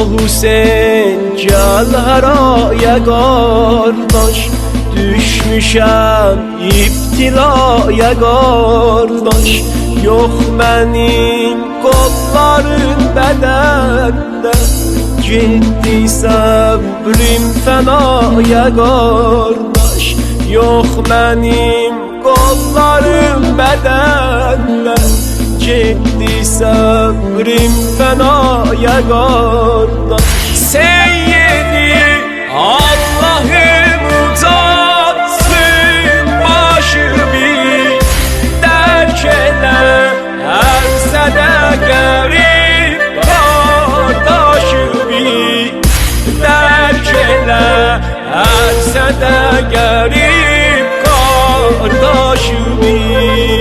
Hüseyin gel haraya qardaş, düşmüşəm iptilaya qardaş. Yox mənim qollarım bədəndə, getdi səbrim fənaya qardaş. Yox mənim qollarım bədəndə, getdi səbrim fənaya qardaş. Seyyidi Allah'ım uzatsın başı bir, dərk elə hər sədə qərib qardaşı bir, dərk elə hər sədə qərib qardaşı bir.